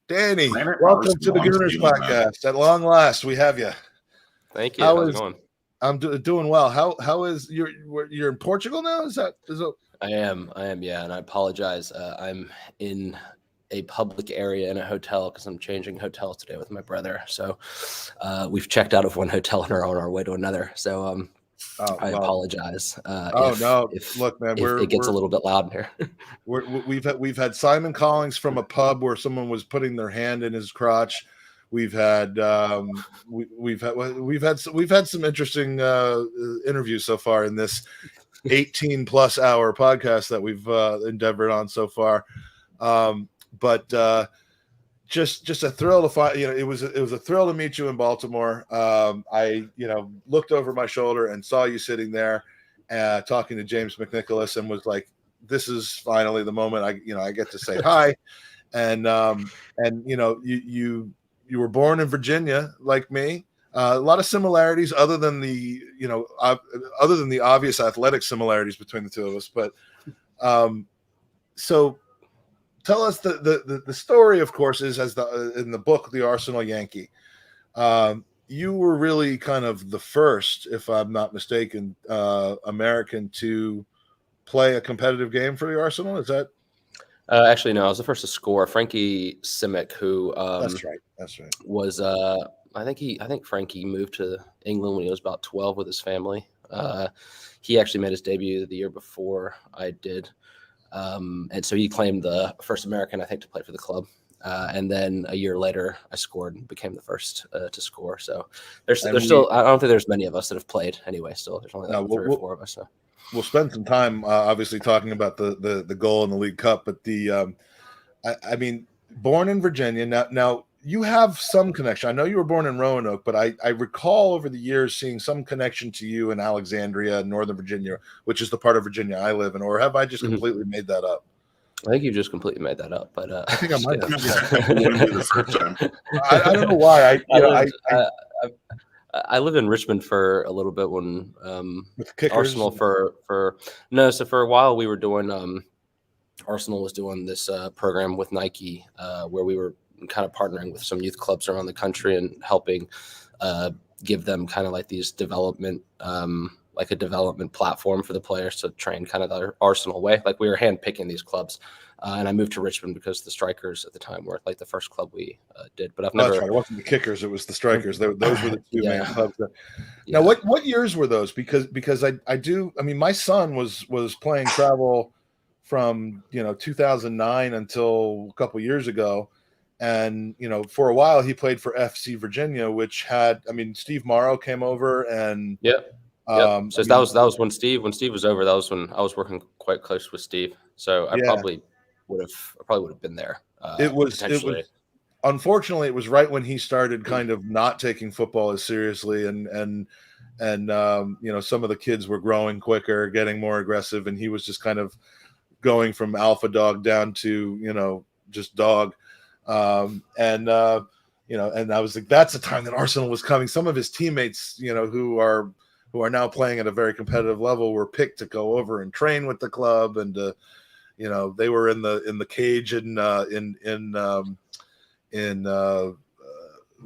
Danny, welcome to the Gooners Podcast. At long last, we have you. Thank you. How's it going? I'm doing well. How is you're in Portugal now? Is it? I am. Yeah, and I apologize. I'm in a public area in a hotel because I'm changing hotels today with my brother. So we've checked out of one hotel and are on our way to another. So I apologize. Look, man, it gets a little bit loud in here. We've had Simon Collins from a pub where someone was putting their hand in his crotch. We've had we've had some interesting interviews so far in this 18+ hour podcast that we've endeavored on so far. But just a thrill to find. It was a thrill to meet you in Baltimore. I looked over my shoulder and saw you sitting there, talking to James McNicholas, and was like, "This is finally the moment I get to say hi." And you were born in Virginia like me. A lot of similarities, other than the obvious athletic similarities between the two of us. But so. Tell us the story, of course, is in the book, The Arsenal Yankee. You were really kind of the first, if I'm not mistaken, American to play a competitive game for the Arsenal. Is that? Actually, no. I was the first to score. Frankie Simic, who that's right, was I think Frankie moved to England when he was about 12 with his family. He actually made his debut the year before I did. And so he claimed the first American, I think, to play for the club. And then a year later, I scored and became the first to score. So there's still, I don't think there's many of us that have played anyway. Still, there's only 3 or 4 of us. So we'll spend some time, obviously, talking about the goal in the League Cup. But I mean, born in Virginia. Now you have some connection. I know you were born in Roanoke, but I recall over the years seeing some connection to you in Alexandria, Northern Virginia, which is the part of Virginia I live in. Or have I just completely made that up? I think you just completely made that up. But I think I might have. I don't know why. I lived in Richmond for a little bit when Arsenal So for a while we were doing Arsenal was doing this program with Nike where we were kind of partnering with some youth clubs around the country and helping give them kind of like these development, like a development platform for the players to train kind of the Arsenal way. Like we were handpicking these clubs. And I moved to Richmond because the Strikers at the time were like the first club we did. But I've never. That's right. It wasn't the Kickers; it was the Strikers. Those were the two main clubs. Now, what years were those? Because I do. I mean, my son was playing travel from 2009 until a couple years ago. And, for a while he played for FC Virginia, which had, Steve Morrow came over and So that was when Steve was over. That was when I was working quite close with Steve. So I probably would have been there. It was unfortunately it was right when he started kind of not taking football as seriously and some of the kids were growing quicker, getting more aggressive, and he was just kind of going from alpha dog down to, just dog. And I was like, that's the time that Arsenal was coming. Some of his teammates, who are now playing at a very competitive level were picked to go over and train with the club. And, they were in the cage in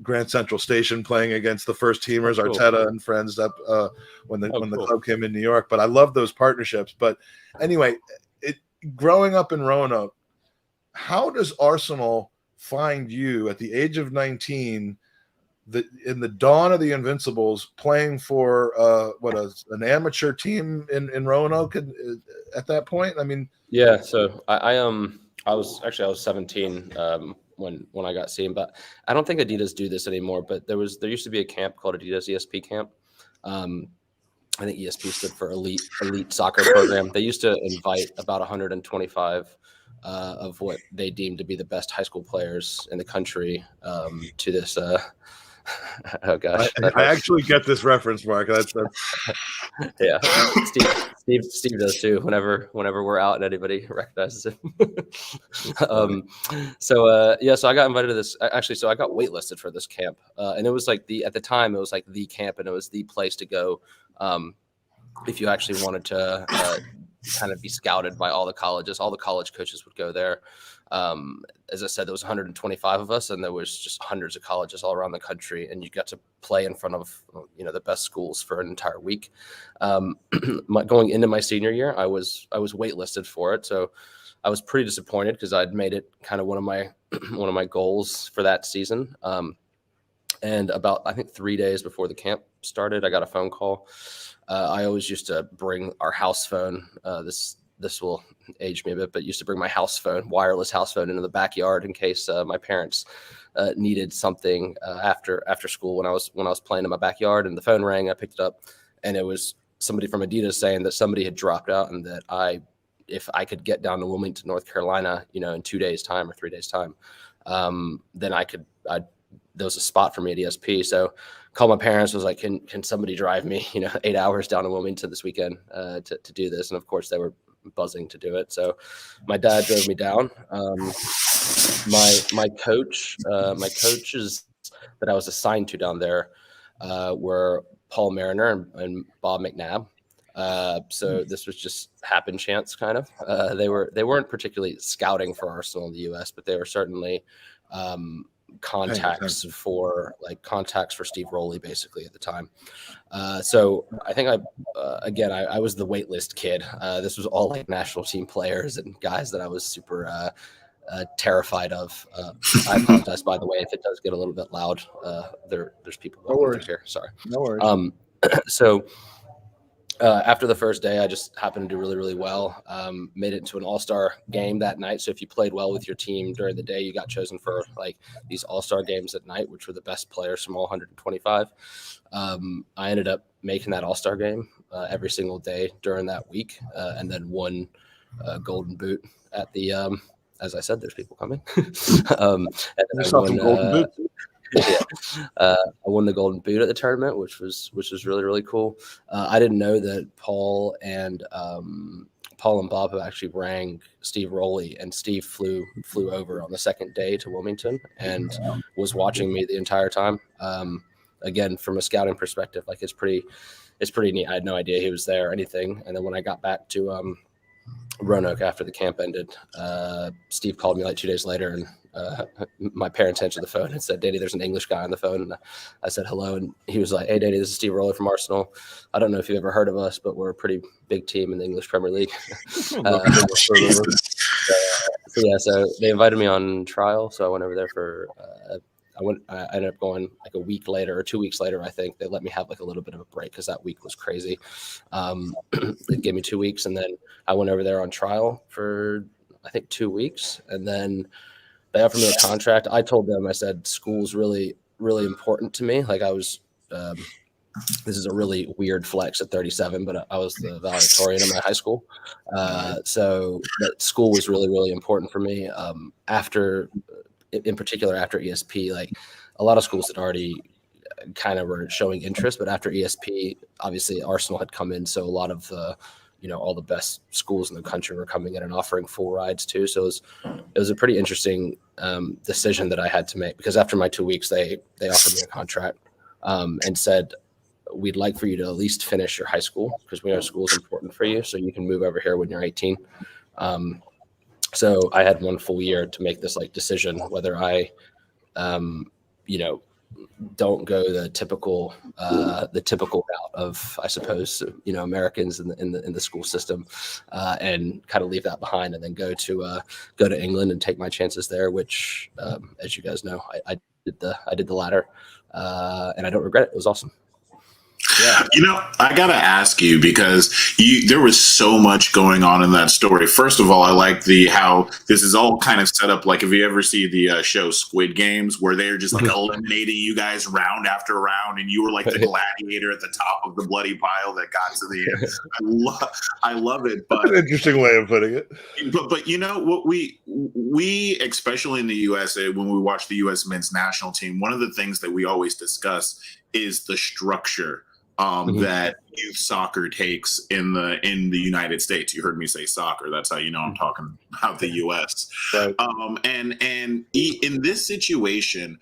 Grand Central Station playing against the first teamers, cool. Arteta and friends up when the club came in New York. But I love those partnerships. But anyway, growing up in Roanoke, how does Arsenal find you at the age of 19 in the dawn of the Invincibles playing for an amateur team in Roanoke at that point? So I was 17 when I got seen, but I don't think Adidas do this anymore, but there used to be a camp called Adidas ESP camp. I think ESP stood for elite soccer program. They used to invite about 125 of what they deemed to be the best high school players in the country to this. Oh gosh, I actually get this reference, Mark. That's yeah. Steve does too. Whenever we're out and anybody recognizes him. So I got invited to this. Actually, so I got waitlisted for this camp, and it was like at the time it was like the camp, and it was the place to go if you actually wanted to kind of be scouted by all the colleges. All the college coaches would go there. As I said, there was 125 of us, and there was just hundreds of colleges all around the country, and you got to play in front of, the best schools for an entire week. Going into my senior year, I was waitlisted for it, so I was pretty disappointed because I'd made it kind of one of my goals for that season. And about, I think, 3 days before the camp started, I got a phone call. I always used to bring our house phone. This will age me a bit, but used to bring my house phone, wireless house phone, into the backyard in case my parents needed something after school when I was playing in my backyard. And the phone rang. I picked it up, and it was somebody from Adidas saying that somebody had dropped out, and that if I could get down to Wilmington, North Carolina, in 2 days' time or 3 days' time, then there was a spot for me at ESP. So called my parents, was like, can somebody drive me, 8 hours down to Wilmington this weekend to do this? And of course they were buzzing to do it. So my dad drove me down. My coaches that I was assigned to down there were Paul Mariner and Bob McNabb. So this was just happen chance kind of. They weren't particularly scouting for Arsenal in the US, but they were certainly contacts for Steve Rowley basically at the time. So I think I was the waitlist kid. This was all like national team players and guys that I was super terrified of. I apologize, by the way, if it does get a little bit loud. There's people here. Sorry. No worries. So after the first day, I just happened to do really, really well. Made it into an all-star game that night. So if you played well with your team during the day, you got chosen for like these all-star games at night, which were the best players from all 125. I ended up making that all-star game every single day during that week, and then won a golden boot at the, as I said, there's people coming. And then I won the golden boot at the tournament, which was really, really cool. I didn't know that Paul and Bob have actually rang Steve Rowley, and Steve flew over on the second day to Wilmington and was watching me the entire time. Again, from a scouting perspective, like it's pretty neat. I had no idea he was there or anything. And then when I got back to Roanoke after the camp ended, Steve called me like 2 days later, and my parents answered the phone and said, "Danny, there's an English guy on the phone." And I said hello, and he was like, "Hey, Danny, this is Steve Rowley from Arsenal. I don't know if you've ever heard of us, but we're a pretty big team in the English Premier League." So they invited me on trial, so I went over there for. I ended up going like a week later or 2 weeks later. I think they let me have like a little bit of a break because that week was crazy. They gave me 2 weeks, and then I went over there on trial for I think 2 weeks, and then they offered me a contract. I told them, I said, school's really, really important to me. Like I was, this is a really weird flex at 37, but I was the valedictorian in my high school. So that school was really, really important for me. In particular, after ESP, like a lot of schools had already kind of were showing interest, but after ESP, obviously Arsenal had come in. So a lot of the, all the best schools in the country were coming in and offering full rides too. So it was a pretty interesting decision that I had to make, because after my 2 weeks, they offered me a contract and said, "We'd like for you to at least finish your high school because we know school is important for you, so you can move over here when you're 18." So I had 1 full year to make this like decision whether I, don't go the typical route of, I suppose, Americans in the school system, and kind of leave that behind, and then go to England and take my chances there. Which, as you guys know, I did the latter, and I don't regret it. It was awesome. Yeah. I got to ask you, because there was so much going on in that story. First of all, I like how this is all kind of set up. Like, if you ever see the show Squid Games, where they're just like eliminating you guys round after round, and you were like the gladiator at the top of the bloody pile that got to the end. I love it. But an interesting way of putting it. But what we especially in the USA, when we watch the U.S. men's national team, one of the things that we always discuss is the structure that youth soccer takes in the United States. You heard me say soccer. That's how you know I'm talking about the U.S. Right. And in this situation,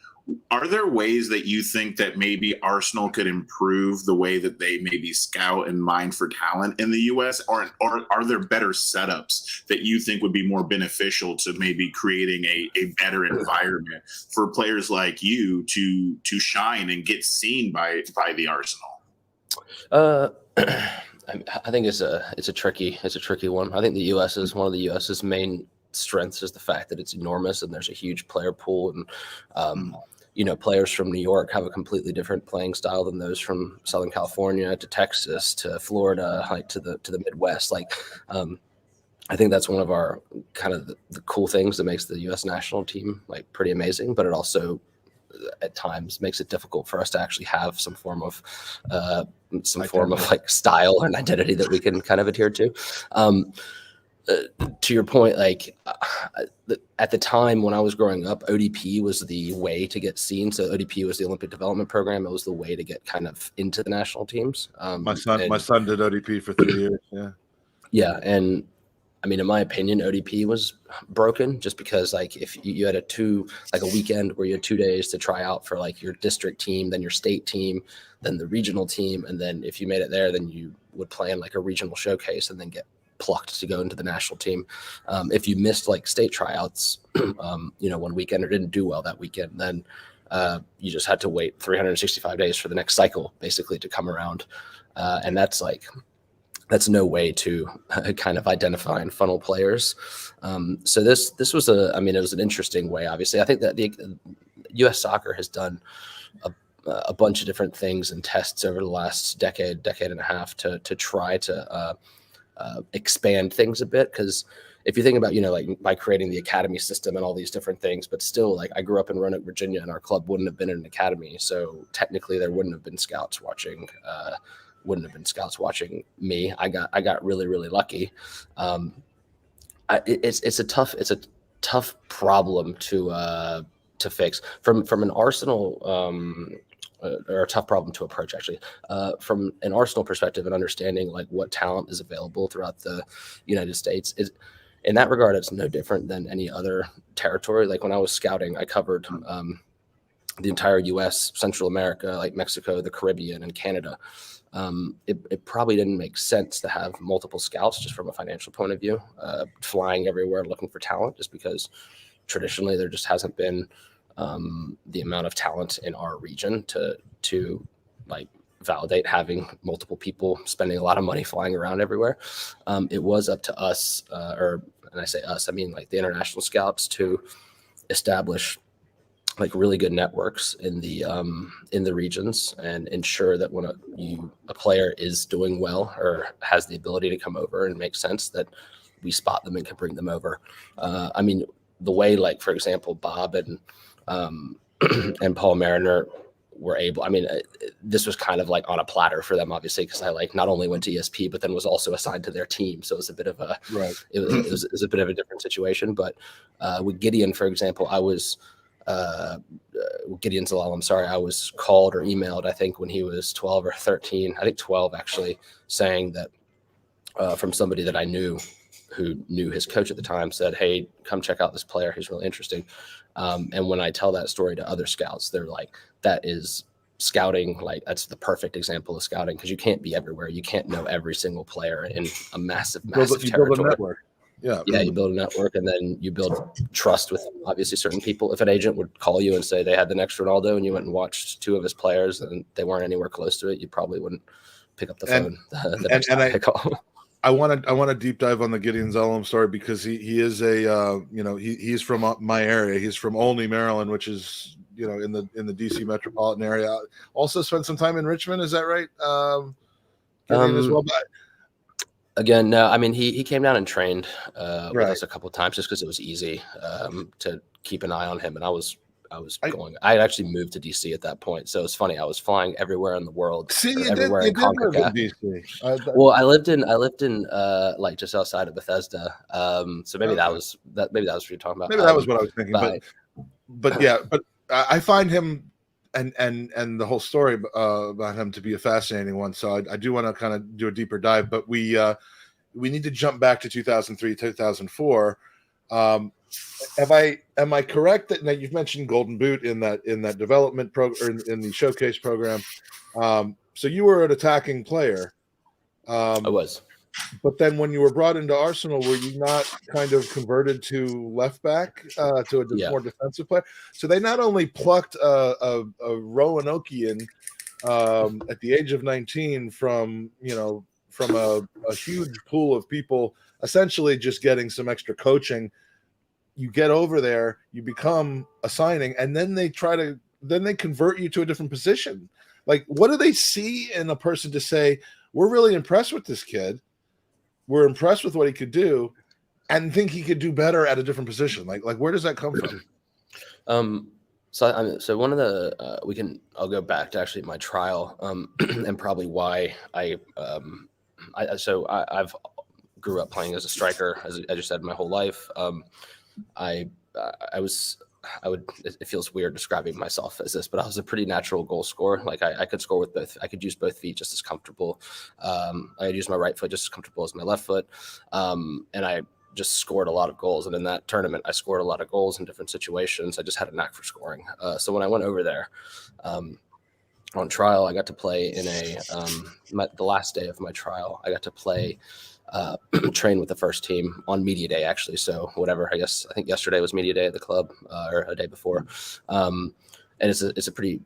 Are there ways that you think that maybe Arsenal could improve the way that they maybe scout and mine for talent in the U.S., or are there better setups that you think would be more beneficial to maybe creating a better environment for players like you to shine and get seen by the Arsenal? I think it's a tricky one. I think the U.S. is one of the U.S.'s main strengths is the fact that it's enormous and there's a huge player pool, and players from New York have a completely different playing style than those from Southern California to Texas to Florida, like to the Midwest. Like, I think that's one of our kind of the cool things that makes the U.S. national team like pretty amazing, but it also at times makes it difficult for us to actually have some form of like style and identity that we can kind of adhere to. To your point, like at the time when I was growing up, ODP was the way to get seen. So ODP was the Olympic Development Program. It was the way to get kind of into the national teams. My son did ODP for 3 years. Yeah. Yeah. And I mean, in my opinion, ODP was broken just because like if you had a weekend where you had 2 days to try out for like your district team, then your state team, then the regional team. And then if you made it there, then you would play in like a regional showcase and then get plucked to go into the national team. If you missed like state tryouts, one weekend or didn't do well that weekend, then you just had to wait 365 days for the next cycle basically to come around. And that's no way to kind of identify and funnel players. So this was it was an interesting way. Obviously, I think that the U.S. soccer has done a bunch of different things and tests over the last decade and a half to try to expand things a bit. Because if you think about, like by creating the academy system and all these different things, but still, like I grew up in Roanoke, Virginia, and our club wouldn't have been in an academy. So technically, there wouldn't have been scouts watching. Me. I got really, really lucky. It's a tough problem to fix from an Arsenal or a tough problem to approach actually from an Arsenal perspective and understanding like what talent is available throughout the United States. In that regard, it's no different than any other territory. Like when I was scouting, I covered the entire U.S., Central America, like Mexico, the Caribbean, and Canada. It probably didn't make sense to have multiple scouts just from a financial point of view, flying everywhere looking for talent, just because traditionally there just hasn't been the amount of talent in our region to like validate having multiple people spending a lot of money flying around everywhere. It was up to us, and I say us, I mean like the international scouts, to establish like really good networks in the regions and ensure that when a player is doing well or has the ability to come over and make sense, that we spot them and can bring them over. I mean, the way, like, for example, Bob and Paul Mariner were able, I mean, this was kind of like on a platter for them, obviously, because I like not only went to ESP, but then was also assigned to their team. So it was a bit of a, right. It was a bit of a different situation. But with Gideon, for example, I was, Gideon Zalal, I'm sorry, I was called or emailed, I think when he was 12 or 13, I think 12 actually, saying that from somebody that I knew who knew his coach at the time, said, hey, come check out this player. He's really interesting. And when I tell that story to other scouts, they're like, that is scouting. Like, that's the perfect example of scouting, because you can't be everywhere. You can't know every single player in a massive territory. Build a network. Yeah, you build a network, and then you build trust with obviously certain people. If an agent would call you and say they had the next Ronaldo and you went and watched two of his players and they weren't anywhere close to it, you probably wouldn't pick up the phone. I want to deep dive on the Gideon Zalal story, because he is he's from my area. He's from Olney, Maryland, which is in the DC metropolitan area. Also spent some time in Richmond. Is that right? As well. But again, no. I mean, he came down and trained with us a couple of times just because it was easy to keep an eye on him. And I had actually moved to DC at that point, so it's funny. I was flying everywhere in the world, everywhere in CONCACAF. Well, I lived in like just outside of Bethesda. So maybe that was what you're talking about. Maybe that was what I was thinking. But yeah, but I find him and the whole story about him to be a fascinating one. So I do want to kind of do a deeper dive. But we need to jump back to 2003, 2004. am I correct that now you've mentioned Golden Boot in that development program in the showcase program? So you were an attacking player. I was. But then when you were brought into Arsenal, were you not kind of converted to left back to a more defensive player? So they not only plucked a Roanokean at the age of 19 from a huge pool of people, essentially just getting some extra coaching. You get over there, you become a signing, and then they convert you to a different position. Like, what do they see in a person to say, we're really impressed with this kid, we're impressed with what he could do, and think he could do better at a different position? Like where does that come from? So one of the I'll go back to actually my trial, and probably why I've grew up playing as a striker, as you said, my whole life. It feels weird describing myself as this, but I was a pretty natural goal scorer. Like I could score with both. I could use both feet just as comfortable. I could use my right foot just as comfortable as my left foot. And I just scored a lot of goals. And in that tournament, I scored a lot of goals in different situations. I just had a knack for scoring. So when I went over there, on trial, I got to play in the last day of my trial, I got to play train with the first team on media day, actually. So whatever, I think yesterday was media day at the club, or a day before. And it's a pretty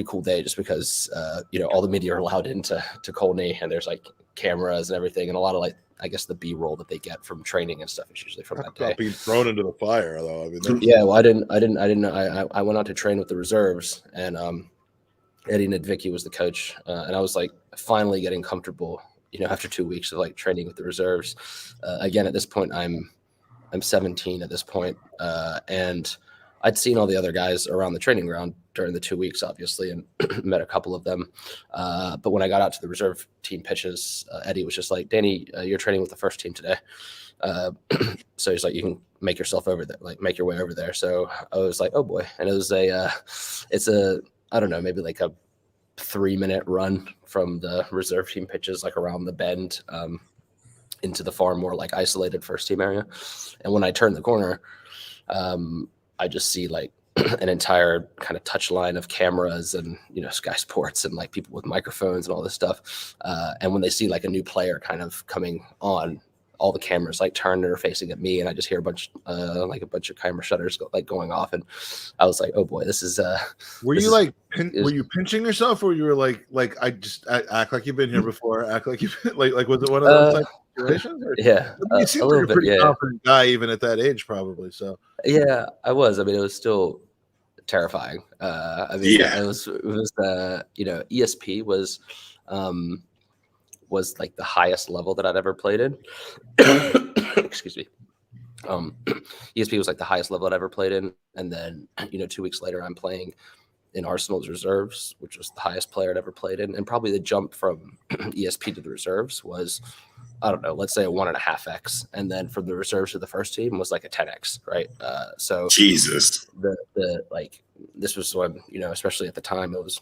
cool day just because, all the media are allowed into Colney, and there's like cameras and everything. And a lot of I guess the B-roll that they get from training and stuff is usually from that day. Not being thrown into the fire though. I mean, yeah, well, I didn't know. I went out to train with the reserves, and Eddie Nedvicki was the coach. And I was like finally getting comfortable, after 2 weeks of like training with the reserves. Again, at this point, I'm 17 at this point, and I'd seen all the other guys around the training ground during the 2 weeks, obviously, and met a couple of them. But when I got out to the reserve team pitches, Eddie was just like, "Danny, you're training with the first team today." So he's like, "You can make yourself over there, like make your way over there." So I was like, "Oh boy!" And it was I don't know, maybe like a 3-minute run from the reserve team pitches, like around the bend, into the far more like isolated first team area. And when I turned the corner, I just see like an entire kind of touch line of cameras and, Sky Sports and like people with microphones and all this stuff. And when they see like a new player kind of coming on, all the cameras like turned and are facing at me, and I just hear a bunch of camera shutters going off, and I was like, "Oh boy, this is." Were you pinching yourself, or you were like I just act like you've been here before, act like you like was it one of those type of situations? Or, yeah, you seem like a pretty confident guy even at that age, probably. So yeah, I was. I mean, it was still terrifying. It was ESP was like the highest level that I'd ever played in. Excuse me. ESP was like the highest level I'd ever played in. And then, 2 weeks later, I'm playing in Arsenal's reserves, which was the highest player I'd ever played in. And probably the jump from ESP to the reserves was, I don't know, let's say a 1.5x. And then from the reserves to the first team was like a 10x, right? So Jesus, this was when, especially at the time, it was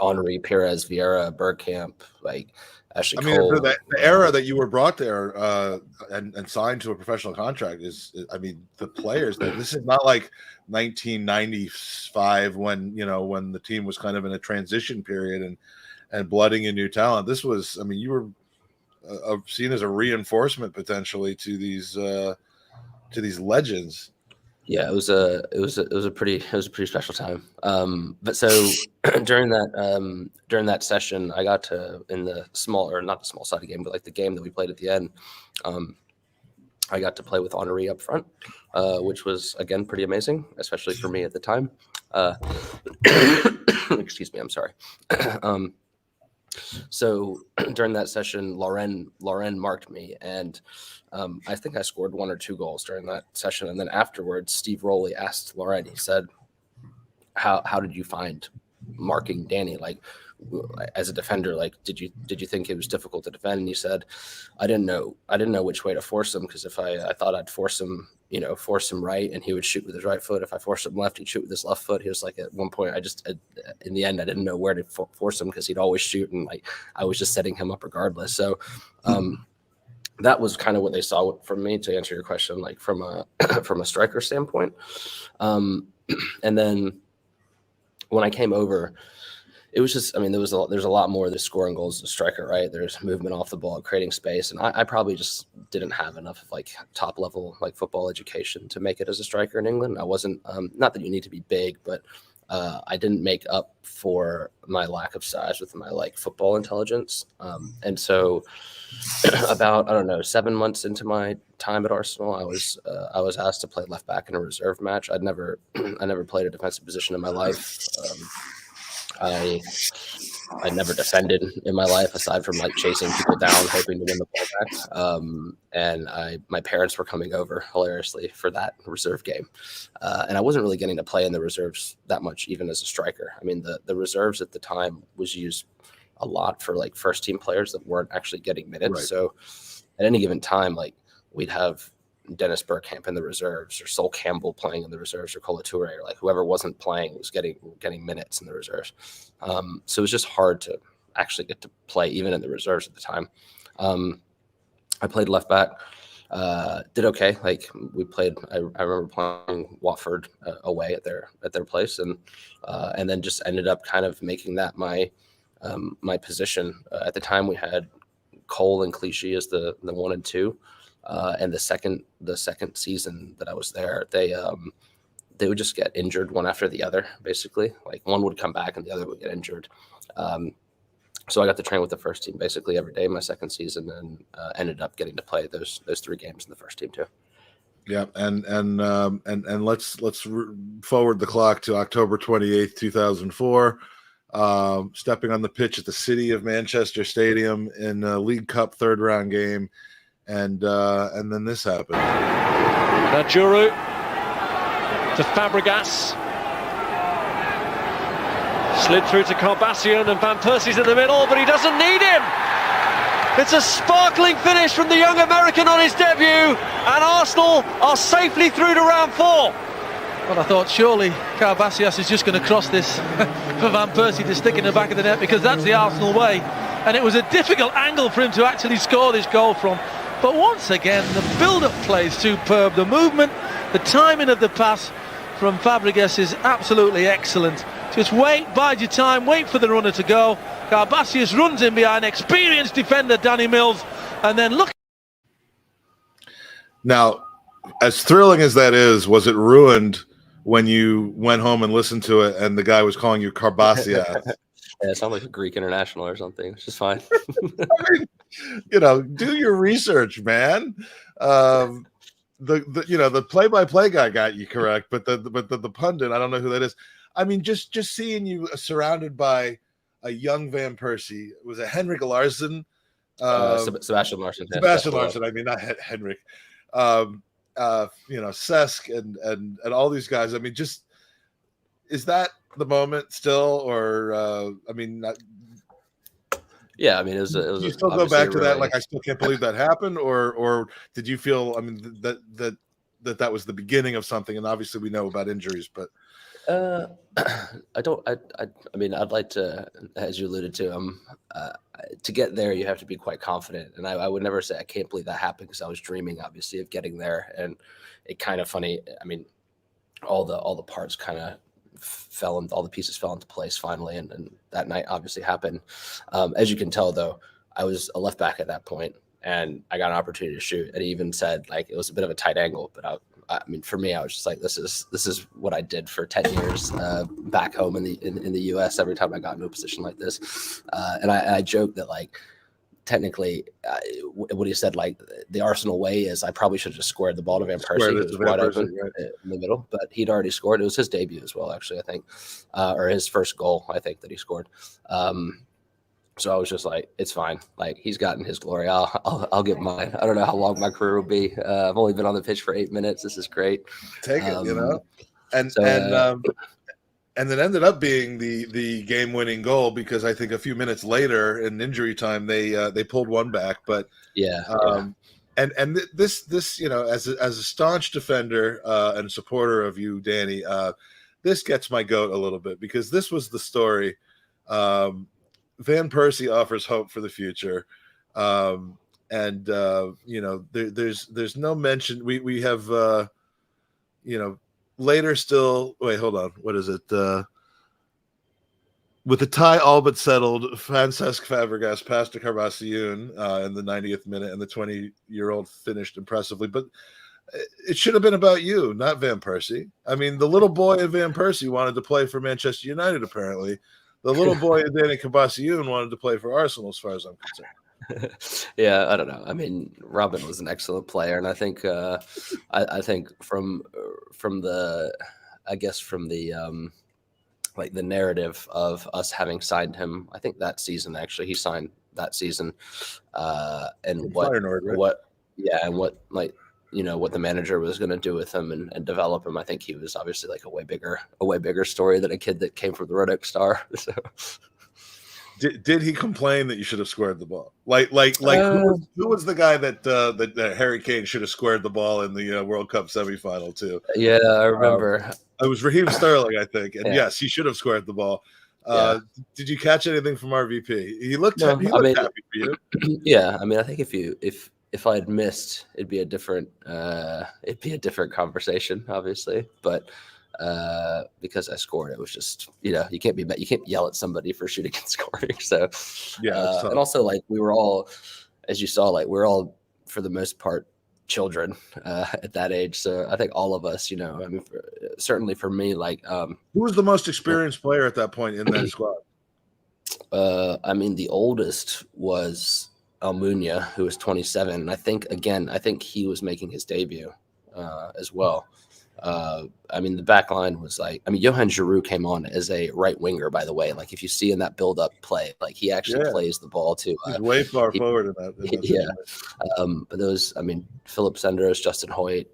Henry, Perez, Vieira, Bergkamp, like Ashley Cole. The era that you were brought there and signed to a professional contract the players that this is not like 1995 when the team was kind of in a transition period and blooding in new talent. This was, you were seen as a reinforcement potentially to these legends. Yeah, it was a pretty special time. But so during that session, I got to, in the small, or not the small sided game, but like the game that we played at the end, I got to play with Henri up front, which was again pretty amazing, especially for me at the time. Excuse me, I'm sorry. So during that session, Lauren marked me, and I think I scored 1 or 2 goals during that session. And then afterwards, Steve Rowley asked Lauren, he said, how did you find marking Danny? Like, as a defender, like, did you think it was difficult to defend? And he said, I didn't know which way to force him, because if I thought I'd force him right, and he would shoot with his right foot. If I forced him left, he'd shoot with his left foot. He was like, at one point, in the end, I didn't know where to force him, because he'd always shoot, and like I was just setting him up regardless. So that was kind of what they saw from me, to answer your question, like from a from a striker standpoint. And then when I came over, it was just, I mean, there's a lot more than scoring goals as a striker, right? There's movement off the ball, creating space. And I probably just didn't have enough of like top level, like football education to make it as a striker in England. I wasn't, not that you need to be big, but I didn't make up for my lack of size with my like football intelligence. And so about, I don't know, 7 months into my time at Arsenal, I was asked to play left back in a reserve match. I never played a defensive position in my life. I never defended in my life aside from like chasing people down, hoping to win the ball back. And my parents were coming over hilariously for that reserve game. And I wasn't really getting to play in the reserves that much, even as a striker. I mean, the reserves at the time was used a lot for like first team players that weren't actually getting minutes. Right. So at any given time, like we'd have Dennis Bergkamp in the reserves, or Sol Campbell playing in the reserves, or Kolo Touré, or like whoever wasn't playing was getting minutes in the reserves. So it was just hard to actually get to play even in the reserves at the time. I played left back, did okay. Like we played, I remember playing Watford away at their place, and then just ended up kind of making that my position. At the time we had Cole and Clichy as the 1 and 2. And the second season that I was there, they would just get injured one after the other, basically. Like one would come back and the other would get injured. So I got to train with the first team basically every day my second season, and ended up getting to play those 3 games in the first team too. Yeah, and let's forward the clock to October 28th, 2004. Stepping on the pitch at the City of Manchester Stadium in a League Cup third round game. And then this happened. Najuru to Fabregas. Slid through to Karbassiyoon, and Van Persie's in the middle, but he doesn't need him. It's a sparkling finish from the young American on his debut, and Arsenal are safely through to round 4. Well, I thought surely Karbassiyoon is just going to cross this for Van Persie to stick in the back of the net, because that's the Arsenal way. And it was a difficult angle for him to actually score this goal from. But once again, the build-up play is superb. The movement, the timing of the pass from Fabregas is absolutely excellent. Just wait, bide your time, wait for the runner to go. Karbassiyoon runs in behind experienced defender Danny Mills, and then look. Now, as thrilling as that is, was it ruined when you went home and listened to it and the guy was calling you Karbassiyoon? Yeah, it sounds like a Greek international or something. It's just fine. I mean, do your research, man. The play-by-play guy got you correct, but the pundit, I don't know who that is. I mean, just seeing you surrounded by a young Van Persie. Was it Henrik Larsson? Sebastian Larsson. Sebastian Larsson. I mean, not Henrik. Cesc and all these guys. I mean, just is that the moment still, or yeah, I mean, it was. You still go back to that, like, I still can't believe that happened, or did you feel, I mean, that was the beginning of something? And obviously, we know about injuries, but I mean, I'd like to, as you alluded to, to get there, you have to be quite confident, and I would never say I can't believe that happened, because I was dreaming, obviously, of getting there, and it kind of funny. I mean, all the parts kind of all the pieces fell into place finally, and that night obviously happened. As you can tell, though, I was a left back at that point, and I got an opportunity to shoot, and he even said, like, it was a bit of a tight angle, but I mean, for me, I was just like, this is what I did for 10 years back home in the US every time I got into a position like this. And I joked that, like, technically, what he said, like, the Arsenal way is I probably should have just squared the ball to Van Persie. It was wide open in the middle, but he'd already scored. It was his debut as well, actually, I think, or his first goal, I think, that he scored. So I was just like, it's fine. Like, he's gotten his glory. I'll get mine. I don't know how long my career will be. I've only been on the pitch for 8 minutes. This is great. Take it, and then ended up being the game-winning goal, because I think a few minutes later in injury time they pulled one back. But and this as a staunch defender and supporter of you, Danny, this gets my goat a little bit, because this was the story. Van Persie offers hope for the future. And there's no mention. We have later still. Wait, hold on. What is it? With the tie all but settled, Francesc Fabregas passed to Karbassiyoon in the 90th minute, and the 20-year-old finished impressively. But it should have been about you, not Van Persie. I mean, the little boy of Van Persie wanted to play for Manchester United, apparently. The little boy of Danny Karbassiyoon wanted to play for Arsenal, as far as I'm concerned. Yeah, I don't know. I mean, Robin was an excellent player, and I think I think from the like the narrative of us having signed him, I think that season actually he signed that season, and what the manager was going to do with him and develop him. I think he was obviously like a way bigger story than a kid that came from the Red Oak Star. So. Did he complain that you should have squared the ball? Who was the guy that Harry Kane should have squared the ball in the World Cup semifinal too? Yeah, I remember. It was Raheem Sterling, I think, and yes, he should have squared the ball. Did you catch anything from RVP? He looked happy for you. Yeah, I mean, I think if I had missed, it'd be a different conversation, obviously, but. Because I scored, it was just you can't yell at somebody for shooting and scoring. So and also like we were all, as you saw, like we're all for the most part children at that age. So I think all of us, I mean, certainly for me, like who was the most experienced player at that point in that squad? I mean, the oldest was Almunia, who was 27, and I think he was making his debut as well. I mean, the back line was Johan Giroud came on as a right winger, by the way. Like, if you see in that build-up play, like he actually plays the ball too. He's way far forward in that. But those, I mean, Philip Senderos, Justin Hoyt,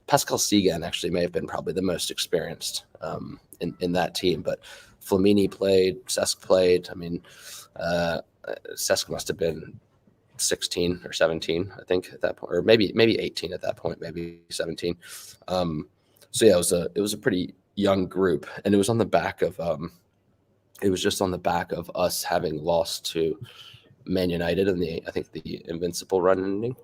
Pascal Segan actually may have been probably the most experienced in that team. But Flamini played, Cesc played. I mean, Cesc must have been 16 or 17, I think, at that point, or maybe 18 at that point, maybe 17. So yeah, it was a pretty young group, and it was on the back of us having lost to Man United in the Invincible run ending.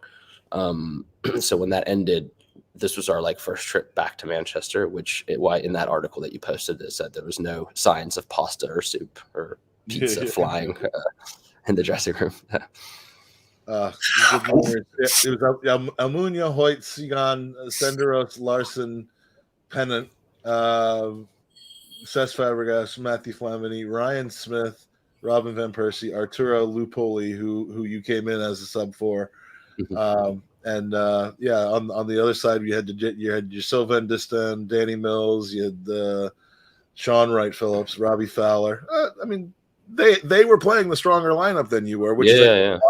So when that ended, this was our first trip back to Manchester, why in that article that you posted, it said there was no signs of pasta or soup or pizza flying in the dressing room. It was Almunia, Hoyt, Segan, Senderos, Larson, Pennant, Cesc Fabregas, Matthew Flamini, Ryan Smith, Robin Van Persie, Arturo Lupoli, who you came in as a sub for, on the other side you had your Sylvain Distin, Danny Mills, you had Sean Wright Phillips, Robbie Fowler. I mean, they were playing the stronger lineup than you were, which is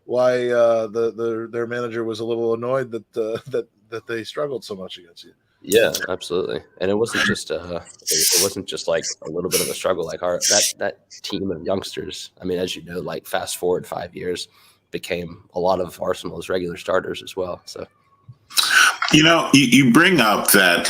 why their manager was a little annoyed that they struggled so much against you. Yeah, absolutely. And it wasn't just like a little bit of a struggle. Like that team of youngsters, I mean, as you know, like fast forward 5 years, became a lot of Arsenal's regular starters as well. So you bring up that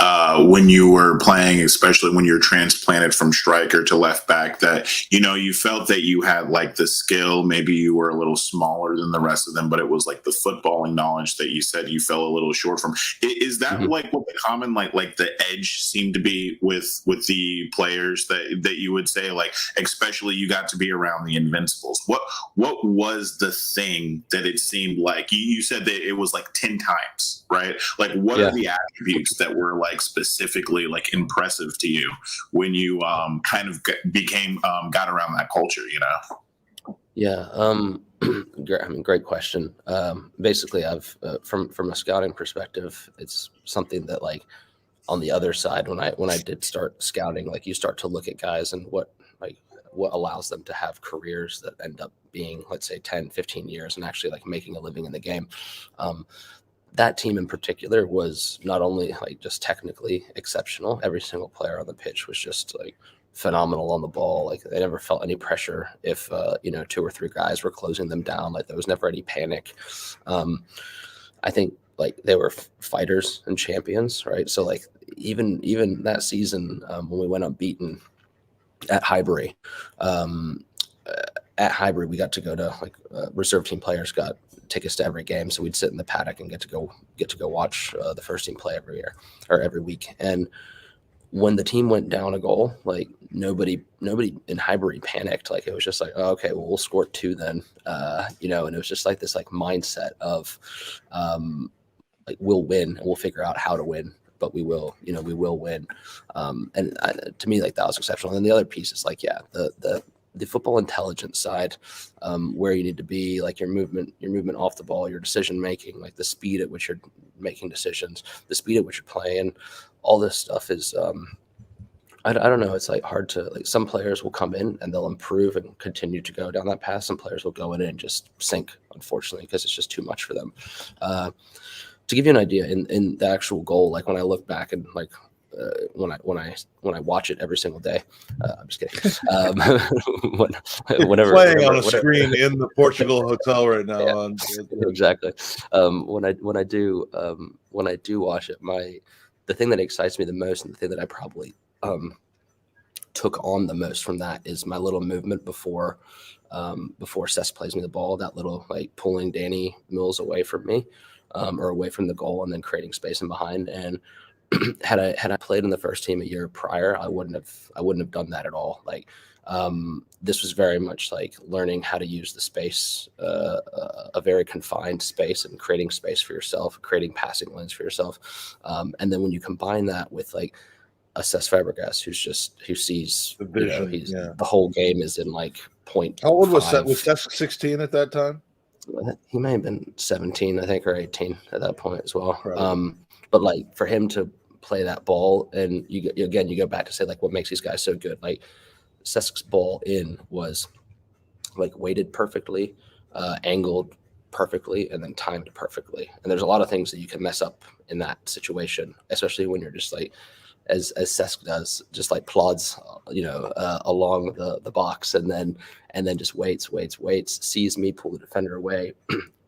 when you were playing, especially when you're transplanted from striker to left back, that, you felt that you had the skill. Maybe you were a little smaller than the rest of them, but it was the footballing knowledge that you said you fell a little short from. Is that what the common, the edge seemed to be with the players that you would say, especially you got to be around the Invincibles? What was the thing that it seemed like? You said that it was 10 times, right? What are the attributes that were specifically impressive to you when you kind of got around that culture, Yeah. I mean, great question. Basically I've, from a scouting perspective, it's something that on the other side, when I did start scouting, you start to look at guys and what allows them to have careers that end up being, let's say 10, 15 years and actually making a living in the game. That team in particular was not only just technically exceptional. Every single player on the pitch was just phenomenal on the ball. They never felt any pressure if 2 or 3 guys were closing them down. There was never any panic. I think they were fighters and champions, right? So even that season when we went unbeaten at Highbury, at Hybrid, we got to go to like reserve team players got tickets to every game, so we'd sit in the paddock and get to go watch the first team play every year or every week. And when the team went down a goal, like nobody in Highbury panicked. Like it was just like, oh, okay, well, we'll score 2 then, and it was just like this like mindset of like we'll win and we'll figure out how to win, but we will win. To me, like that was exceptional. And then the other piece is like, yeah, the football intelligence side, where you need to be, like your movement off the ball, your decision making, like the speed at which you're making decisions, the speed at which you're playing, all this stuff is, I don't know. It's like hard to, like, some players will come in and they'll improve and continue to go down that path. Some players will go in and just sink, unfortunately, because it's just too much for them. To give you an idea, in the actual goal, like when I look back and like, when I watch it every single day, I'm just kidding. Whenever playing on a screen in the Portugal hotel right now. Yeah, exactly. When I do watch it, the thing that excites me the most, and the thing that I probably took on the most from that, is my little movement before Cesc plays me the ball. That little like pulling Danny Mills away from me, or away from the goal, and then creating space in behind. And had I played in the first team a year prior, I wouldn't have done that at all. Like this was very much like learning how to use the space, a very confined space, and creating space for yourself, creating passing lanes for yourself. And then when you combine that with like a Cesc Fabregas who sees the vision, the whole game is in like point. How old was Cesc? Was Cesc 16 at that time? He may have been 17, I think, or 18 at that point as well. Right. But like for him to play that ball, and you go back to say like what makes these guys so good. Like Cesc's ball in was like weighted perfectly, angled perfectly, and then timed perfectly. And there's a lot of things that you can mess up in that situation, especially when you're just like, as Cesc does, just like plods, along the box, and then just waits, sees me pull the defender away.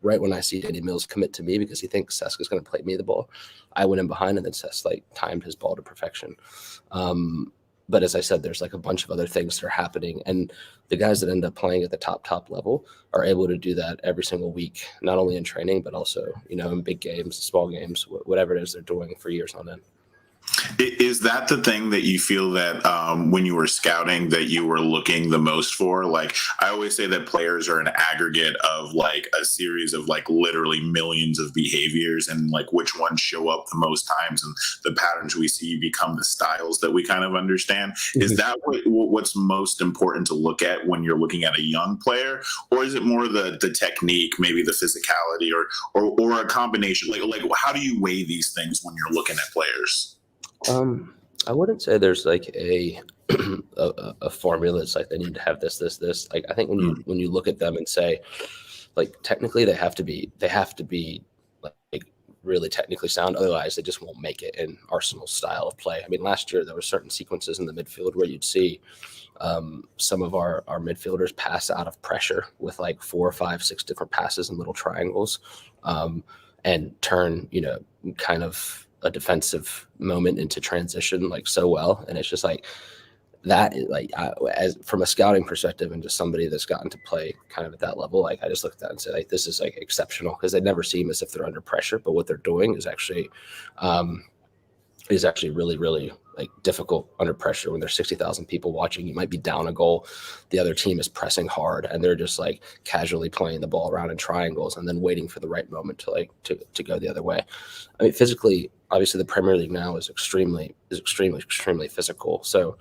Right when I see Danny Mills commit to me because he thinks Cesc is going to play me the ball, I went in behind, and then Cesc like timed his ball to perfection. But as I said, there's like a bunch of other things that are happening, and the guys that end up playing at the top level are able to do that every single week, not only in training but also in big games, small games, whatever it is they're doing for years on end. Is that the thing that you feel that when you were scouting that you were looking the most for? Like, I always say that players are an aggregate of like a series of like literally millions of behaviors, and like which ones show up the most times and the patterns we see become the styles that we kind of understand. Mm-hmm. Is that what's most important to look at when you're looking at a young player, or is it more the technique, maybe the physicality, or a combination? Like how do you weigh these things when you're looking at players? I wouldn't say there's like a formula. It's like they need to have this. Like I think when you look at them and say, like technically they have to be like really technically sound. Otherwise, they just won't make it in Arsenal's style of play. I mean, last year there were certain sequences in the midfield where you'd see some of our midfielders pass out of pressure with like 4, 5, 6 different passes in little triangles, and turn kind of a defensive moment into transition like so well. And it's just like that, like as from a scouting perspective and just somebody that's gotten to play kind of at that level, like I just look at that and say like this is like exceptional, because they never seem as if they're under pressure, but what they're doing is actually really, really like difficult under pressure. When there's 60,000 people watching, you might be down a goal, the other team is pressing hard, and they're just like casually playing the ball around in triangles and then waiting for the right moment to go the other way. I mean, physically, obviously the Premier League now is extremely physical. So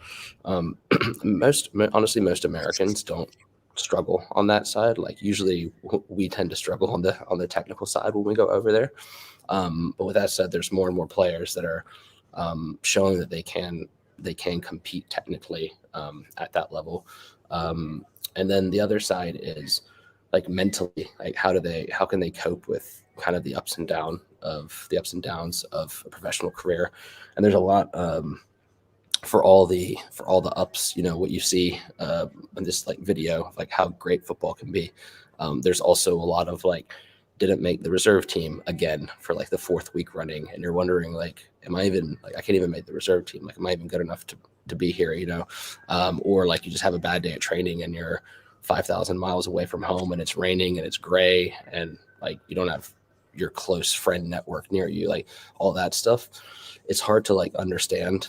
most Americans don't struggle on that side. Like usually we tend to struggle on the technical side when we go over there. But with that said, there's more and more players that are showing that they can compete technically at that level. And then the other side is like mentally, like how can they cope with kind of the ups and downs of a professional career. And there's a lot for all the ups, what you see in this like video of like how great football can be. There's also a lot of like didn't make the reserve team again for like the 4th week running, and you're wondering like, am I even like, I can't even make the reserve team, like am I even good enough to be here, or like you just have a bad day at training and you're 5,000 miles away from home and it's raining and it's gray and like you don't have your close friend network near you, like all that stuff, it's hard to like understand,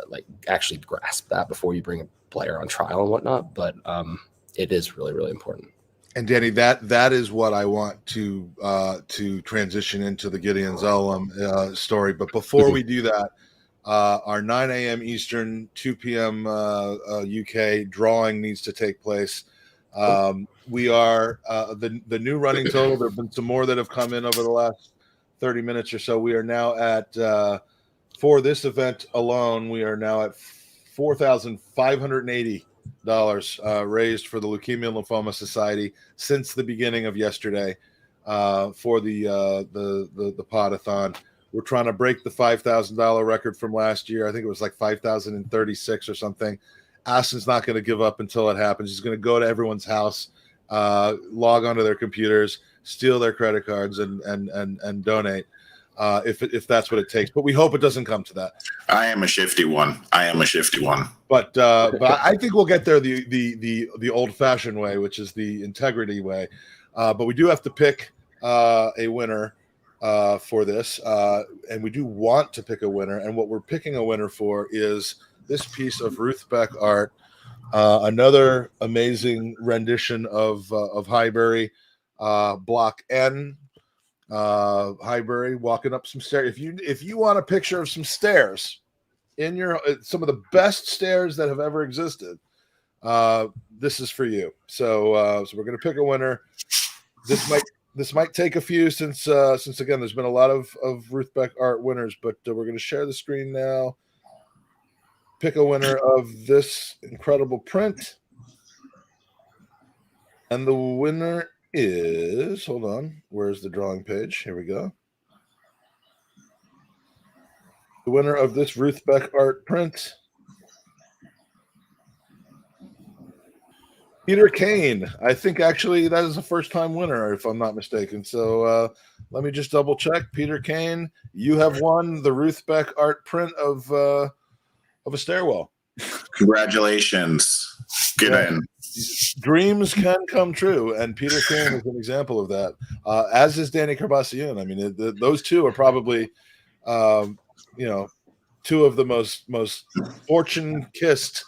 like actually grasp that before you bring a player on trial and whatnot. But it is really, really important. And Danny, that is what I want to transition into the Gideon Zelim story. But before we do that, our 9 a.m. Eastern, 2 p.m. UK drawing needs to take place. We are the new running total. There have been some more that have come in over the last 30 minutes or so. We are now at for this event alone, we are now at $4,580 raised for the Leukemia and Lymphoma Society since the beginning of yesterday for the Pod-A-Thon. We're trying to break the $5,000 record from last year. I think it was like 5,036 or something. Aston's not going to give up until it happens. He's going to go to everyone's house, log onto their computers, steal their credit cards, and donate if that's what it takes. But we hope it doesn't come to that. I am a shifty one. But I think we'll get there the old-fashioned way, which is the integrity way. But we do have to pick a winner for this, and we do want to pick a winner. And what we're picking a winner for is this piece of Ruth Beck art, another amazing rendition of Highbury, Block N. Highbury walking up some stairs. If you want a picture of some stairs in your some of the best stairs that have ever existed, this is for you. So we're going to pick a winner. This might take a few since again there's been a lot of Ruth Beck art winners, but we're going to share the screen now. Pick a winner of this incredible print, and the winner is, hold on, where's the drawing page? Here we go. The winner of this Ruth Beck art print, Peter Kane. I think actually that is a first-time winner, if I'm not mistaken. So let me just double check. Peter Kane, you have won the Ruth Beck art print of a stairwell. Congratulations. Get in. Dreams can come true, and Peter Kane is an example of that. As is Danny Karbassiyoon. I mean, those two are probably, two of the most fortune-kissed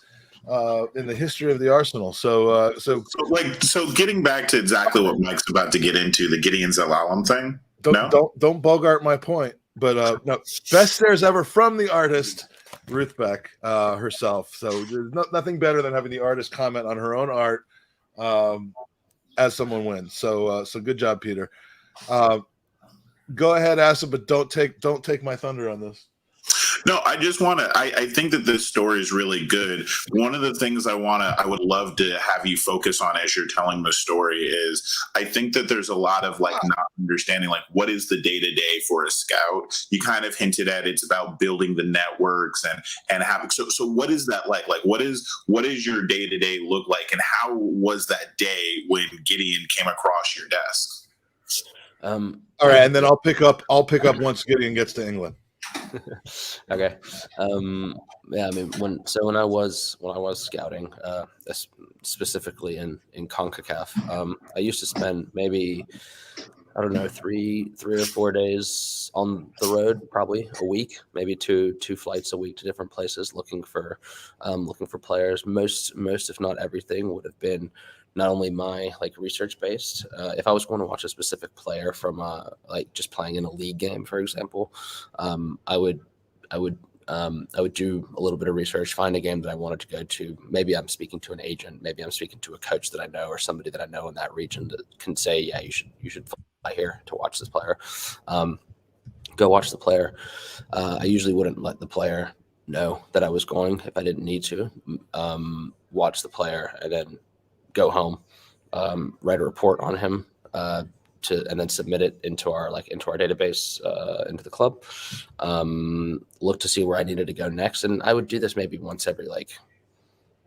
in the history of the Arsenal. So getting back to exactly what Mike's about to get into, the Gideon Zelim thing. Don't bogart my point. But no, best stairs ever from the artist Ruth Beck herself. So there's nothing better than having the artist comment on her own art as someone wins. So good job, Peter. Go ahead, Asa, but don't take my thunder on this. No, I just want to. I think that this story is really good. One of the things I would love to have you focus on as you're telling the story is I think that there's a lot of like not understanding like what is the day to day for a scout. You kind of hinted at it's about building the networks and having. So what is that like? Like what is your day to day look like, and how was that day when Gideon came across your desk? All right, and then I'll pick up once Gideon gets to England. Okay. Yeah, I mean, when I was scouting, specifically in CONCACAF, I used to spend maybe, I don't know, three or 4 days on the road, probably a week, maybe two flights a week to different places, looking for players. Most if not everything would have been not only my like research based. If I was going to watch a specific player from like just playing in a league game, for example, I would do a little bit of research, find a game that I wanted to go to. Maybe I'm speaking to an agent, maybe I'm speaking to a coach that I know or somebody that I know in that region that can say, yeah, you should fly here to watch this player. Go watch the player. I usually wouldn't let the player know that I was going if I didn't need to. Watch the player and then go home, write a report on him, and then submit it into our database, into the club. Look to see where I needed to go next, and I would do this maybe once every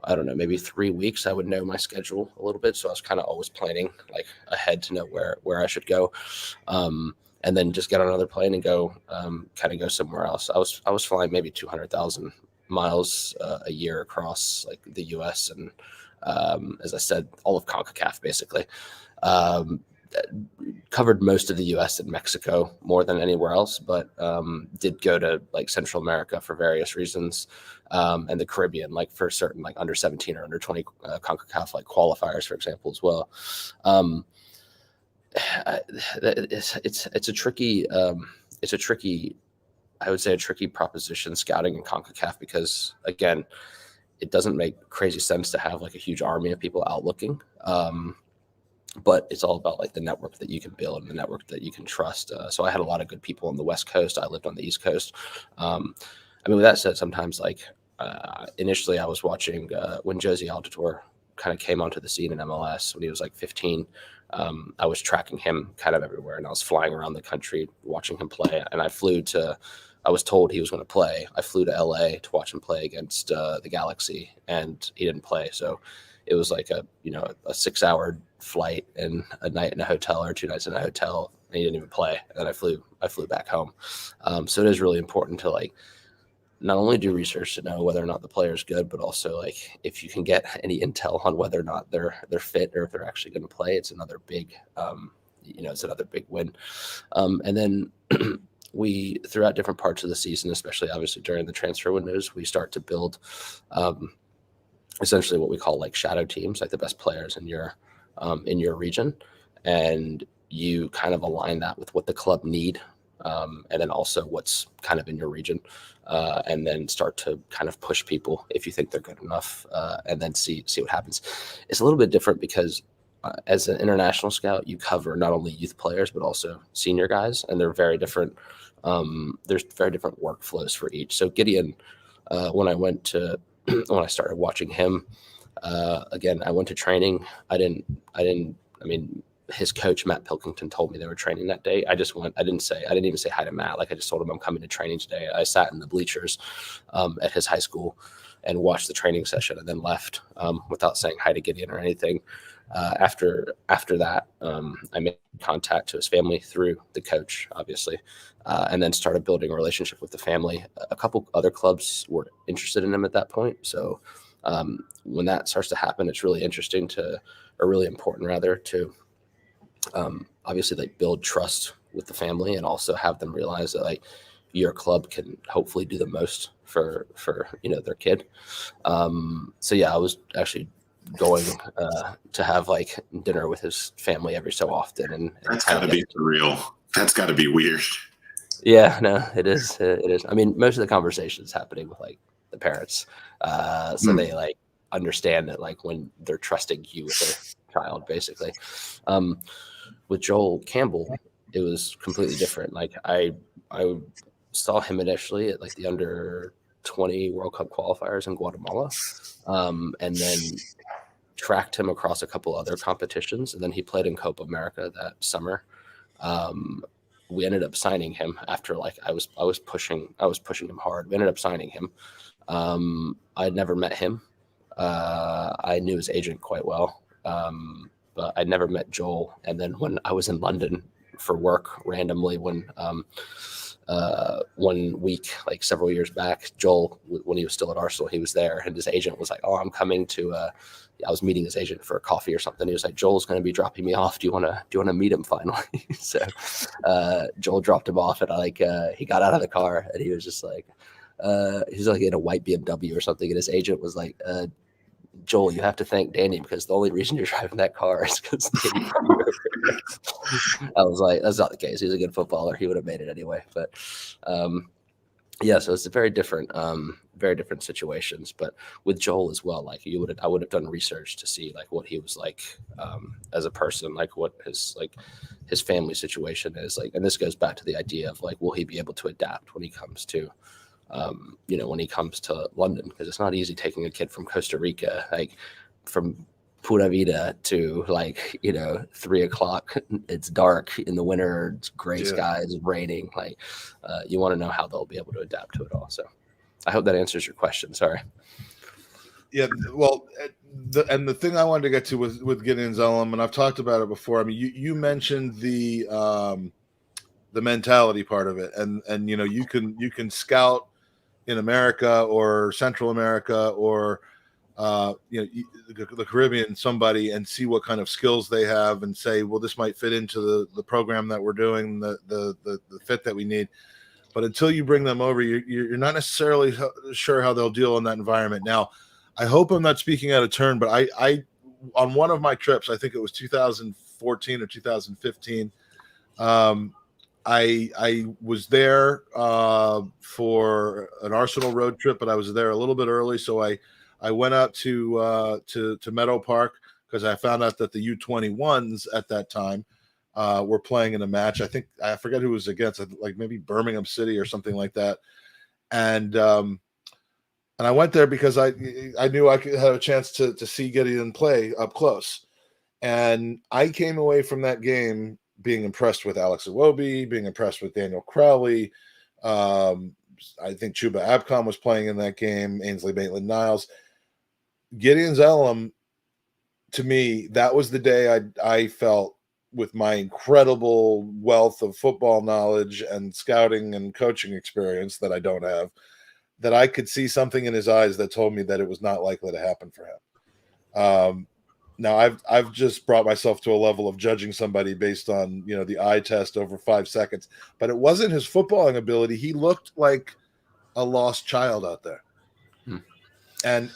maybe 3 weeks. I would know my schedule a little bit, so I was kind of always planning like ahead to know where I should go, and then just get on another plane and go go somewhere else. I was flying maybe 200,000 miles a year across like the U.S. and As I said, all of CONCACAF basically. Covered most of the U.S. and Mexico more than anywhere else, but did go to like Central America for various reasons, and the Caribbean, like for certain like under 17 or under 20 CONCACAF like qualifiers, for example, as well. It's a tricky, I would say a tricky proposition scouting in CONCACAF because again, it doesn't make crazy sense to have like a huge army of people out looking. But it's all about like the network that you can build and the network that you can trust. So I had a lot of good people on the West Coast. I lived on the East Coast. I mean, with that said, sometimes like initially I was watching when Josie Altidore kind of came onto the scene in MLS when he was like 15. I was tracking him kind of everywhere, and I was flying around the country watching him play. And I was told he was going to play. I flew to LA to watch him play against the Galaxy, and he didn't play. So it was like a 6-hour flight and a night in a hotel or 2 nights in a hotel, and he didn't even play. And then I flew back home. So it is really important to like not only do research to know whether or not the player is good, but also like if you can get any intel on whether or not they're fit or if they're actually going to play, it's another big win. And then we throughout different parts of the season, especially obviously during the transfer windows, we start to build essentially what we call like shadow teams, like the best players in your region, and you kind of align that with what the club need, and then also what's kind of in your region, and then start to kind of push people if you think they're good enough, and then see what happens. It's a little bit different because as an international scout, you cover not only youth players but also senior guys, and they're very different. There's very different workflows for each. So Gideon, when I started watching him, again, I went to training. I mean, his coach, Matt Pilkington, told me they were training that day. I didn't even say hi to Matt. Like I just told him I'm coming to training today. I sat in the bleachers at his high school and watched the training session and then left without saying hi to Gideon or anything. After that, I made contact to his family through the coach, obviously, and then started building a relationship with the family. A couple other clubs were interested in him at that point. So when that starts to happen, it's really important to obviously like build trust with the family and also have them realize that like your club can hopefully do the most for their kid. So yeah, I was actually going to have like dinner with his family every so often, and that's got to be surreal. That's got to be weird. Yeah, no, it is. I mean, most of the conversation is happening with like the parents, so they like understand that like when they're trusting you with their child, basically. With Joel Campbell, it was completely different. Like I saw him initially at like the under 20 World Cup qualifiers in Guatemala, and then tracked him across a couple other competitions, and then he played in Copa America that summer. We ended up signing him after like I was pushing him hard. We ended up signing him. I'd never met him. I knew his agent quite well, but I'd never met Joel. And then when I was in London for work randomly, when 1 week, like several years back, Joel, when he was still at Arsenal, he was there, and his agent was like, "Oh, I'm coming to." I was meeting his agent for a coffee or something. He was like, "Joel's going to be dropping me off. Do you want to meet him finally?" So Joel dropped him off, and he got out of the car, and he was just like, he was like in a white BMW or something, and his agent was like, "Joel, you have to thank Danny because the only reason you're driving that car is because." I was like, "That's not the case. He's a good footballer. He would have made it anyway." But yeah, so it's a very different situations. But with Joel as well, like I would have done research to see like what he was like as a person, like what his family situation is like. And this goes back to the idea of like, will he be able to adapt when he comes to London? Because it's not easy taking a kid from Costa Rica, like from Pura Vida to 3:00. It's dark in the winter. It's gray skies, it's raining. Like you want to know how they'll be able to adapt to it all. So I hope that answers your question. Sorry. Yeah. Well, the thing I wanted to get to was with Gideon Zelim, and I've talked about it before. I mean, you mentioned the mentality part of it, and you can scout in America or Central America or the Caribbean, somebody, and see what kind of skills they have, and say, well, this might fit into the program that we're doing, the fit that we need. But until you bring them over, you're not necessarily sure how they'll deal in that environment. Now, I hope I'm not speaking out of turn, but I on one of my trips, I think it was 2014 or 2015, I was there for an Arsenal road trip, but I was there a little bit early, so I went out to Meadow Park because I found out that the U21s at that time were playing in a match. I forget who it was against, like maybe Birmingham City or something like that. And I went there because I knew I could have a chance to see Gideon play up close. And I came away from that game being impressed with Alex Iwobi, being impressed with Daniel Crowley. I think Chuba Abcom was playing in that game, Ainsley Maitland-Niles. Gideon Zelem, to me, that was the day I felt, with my incredible wealth of football knowledge and scouting and coaching experience that I don't have, that I could see something in his eyes that told me that it was not likely to happen for him. Now I've just brought myself to a level of judging somebody based on, the eye test over 5 seconds, but it wasn't his footballing ability. He looked like a lost child out there. And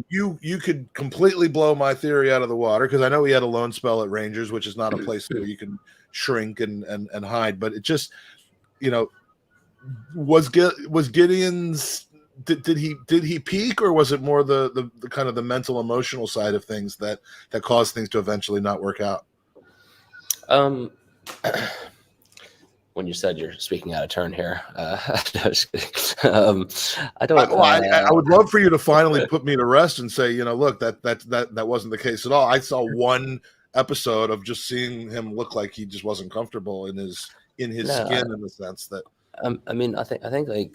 you could completely blow my theory out of the water, because I know he had a loan spell at Rangers, which is not a place where you can shrink and hide. But it just, was Gideon's, did he peak, or was it more the kind of the mental emotional side of things that caused things to eventually not work out? When you said you're speaking out of turn here, I would love for you to finally put me to rest and say, look, that wasn't the case at all. I saw one episode of just seeing him look like he just wasn't comfortable in his skin, in the sense that. I think like,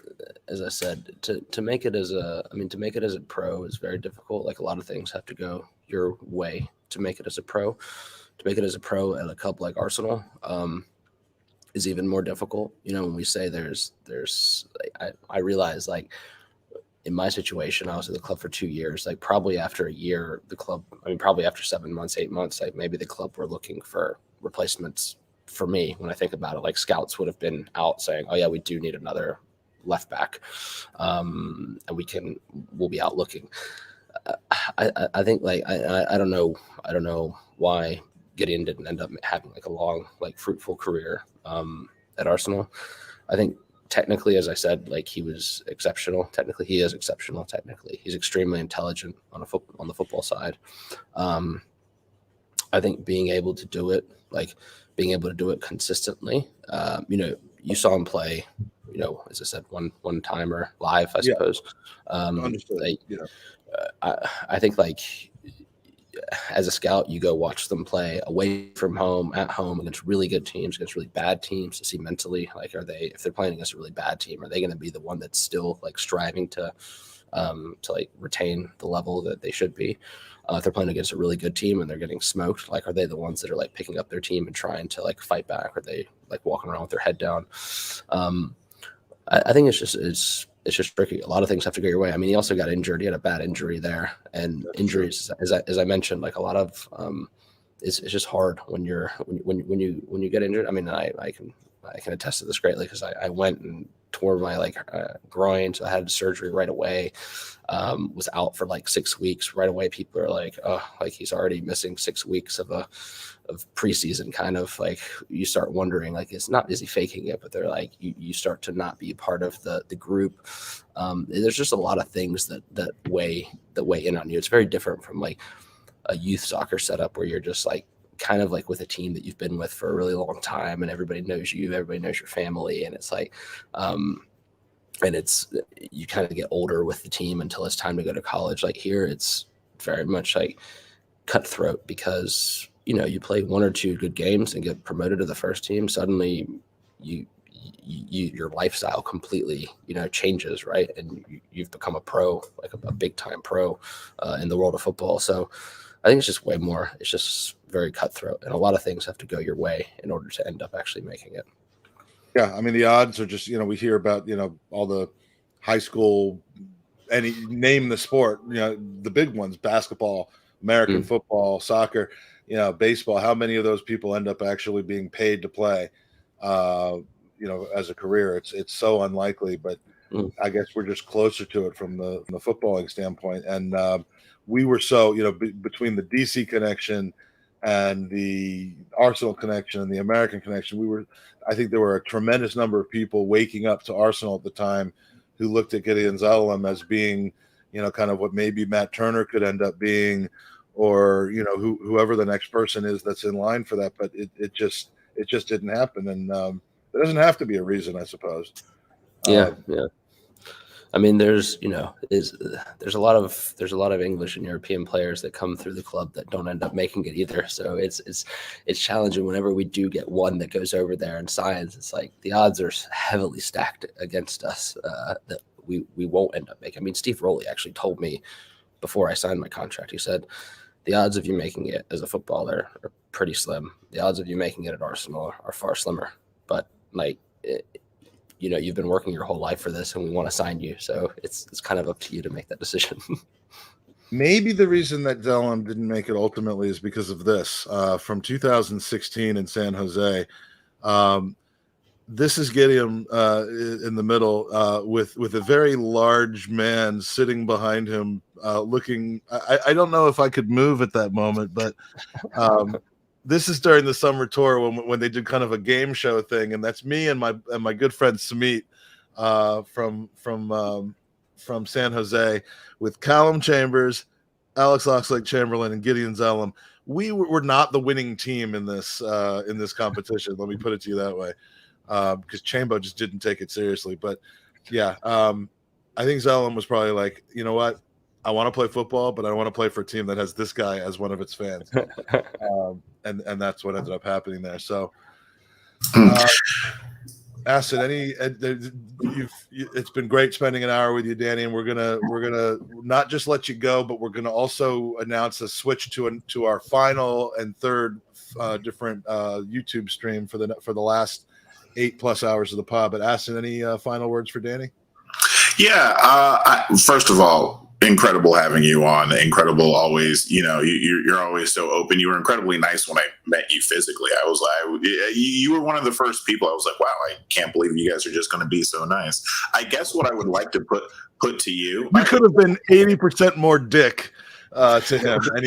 as I said, to make it as a pro is very difficult. Like, a lot of things have to go your way to make it as a pro. To make it as a pro at a club like Arsenal, is even more difficult. When we say there's I realize, like, in my situation, I was at the club for 2 years. Like, probably after a year, probably after 7 months, 8 months, like, maybe the club were looking for replacements for me. When I think about it, like, scouts would have been out saying, oh yeah, we do need another left back, and we'll be out looking. I think, like, I don't know why Gideon didn't end up having like a long, like, fruitful career at Arsenal. I think technically, as I said, like, he was exceptional. Technically, he is exceptional. Technically, he's extremely intelligent on the football side. I think being able to do it consistently. You saw him play, as I said, one timer live, I suppose. Understood. I think, like, as a scout, you go watch them play away from home, at home, against really good teams, against really bad teams, to see mentally, like, if they're playing against a really bad team, are they going to be the one that's still, like, striving to like retain the level that they should be? If they're playing against a really good team and they're getting smoked, like, are they the ones that are, like, picking up their team and trying to, like, fight back? Are they, like, walking around with their head down? I think it's just tricky. A lot of things have to go your way. I mean, he also got injured. He had a bad injury there, and injuries, as I mentioned, like, a lot of it's just hard when you get injured. I mean, I can attest to this greatly, because I went and tore my groin, so I had surgery right away. Was out for like 6 weeks right away. People are like, oh, like, he's already missing 6 weeks of preseason. Kind of like, you start wondering, like, is he faking it? But they're like, you start to not be part of the group. There's just a lot of things that weigh in on you. It's very different from, like, a youth soccer setup where you're just, like, kind of like with a team that you've been with for a really long time, and everybody knows you, everybody knows your family, and it's like, and it's, you kind of get older with the team until it's time to go to college. Like, here, it's very much like cutthroat, because you play 1 or 2 good games and get promoted to the first team. Suddenly, your lifestyle completely changes, right? And you've become a pro, like a big time pro in the world of football. So I think it's just way more. It's just very cutthroat, and a lot of things have to go your way in order to end up actually making it. Yeah, I mean, the odds are just, we hear about, all the high school name the sport, the big ones, basketball, American football, soccer, baseball, how many of those people end up actually being paid to play, as a career? It's so unlikely, but I guess we're just closer to it from the footballing standpoint. And we were so, between the DC connection and the Arsenal connection and the American connection, I think there were a tremendous number of people waking up to Arsenal at the time who looked at Gideon Zelim as being, kind of what maybe Matt Turner could end up being, or, whoever the next person is that's in line for that. But it just didn't happen. And there doesn't have to be a reason, I suppose. Yeah. I mean, there's a lot of English and European players that come through the club that don't end up making it either. So it's challenging whenever we do get one that goes over there and signs. It's like the odds are heavily stacked against us that we won't end up making. I mean, Steve Rowley actually told me before I signed my contract. He said the odds of you making it as a footballer are pretty slim. The odds of you making it at Arsenal are far slimmer. But you've been working your whole life for this, and we want to sign you. So it's kind of up to you to make that decision. Maybe the reason that Zelim didn't make it ultimately is because of this. From 2016 in San Jose, this is Gideon in the middle with a very large man sitting behind him, looking. I don't know if I could move at that moment, but this is during the summer tour when they did kind of a game show thing, and that's me and my good friend Samit from San Jose with Callum Chambers, Alex Oxlade-Chamberlain, and Gideon Zelim. We were not the winning team in this competition. Let me put it to you that way, because Chambo just didn't take it seriously. But yeah, I think Zelim was probably like, you know what? I want to play football, but I want to play for a team that has this guy as one of its fans. And that's what ended up happening there. So, Acid, it's been great spending an hour with you, Danny, and we're gonna not just let you go, but we're gonna also announce a switch to our final and third different YouTube stream for the last 8+ hours of the pod. But Acid, any final words for Danny? Yeah. First of all, incredible having you on. Incredible always. You're always so open. You were incredibly nice when I met you physically. I was like, you were one of the first people. I was like, wow, I can't believe you guys are just going to be so nice. I guess what I would like to put to you. We could have been 80% more dick to him, and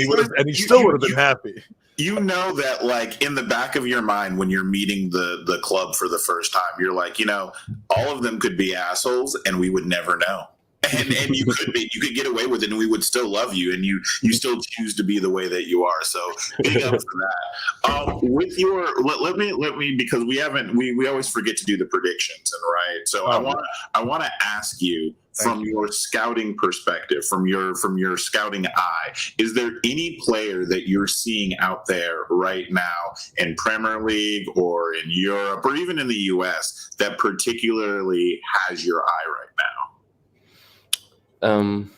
he still would have been happy. You know that, like, in the back of your mind when you're meeting the club for the first time, you're like, all of them could be assholes, and we would never know. And you could get away with it, and we would still love you, and you still choose to be the way that you are. So big up for that. With your let me because we always forget to do the predictions, and right. So I want to ask you from your scouting perspective, from your scouting eye, is there any player that you're seeing out there right now in Premier League or in Europe or even in the US that particularly has your eye right now? I'm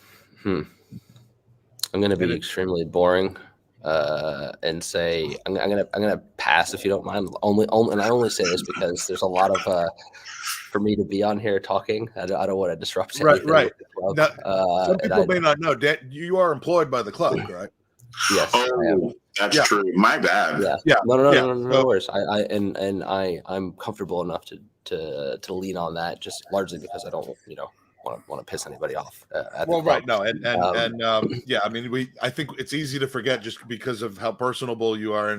going to be extremely boring and say I'm going to pass if you don't mind. And I only say this because there's a lot of for me to be on here talking. I don't want to disrupt anything. Right. Now, some people may not know, Dan, you are employed by the club, right? Yes. Oh, that's true. My bad. Yeah. No worries. I'm comfortable enough to lean on that, just largely because I don't want to piss anybody off. I mean, I think it's easy to forget just because of how personable you are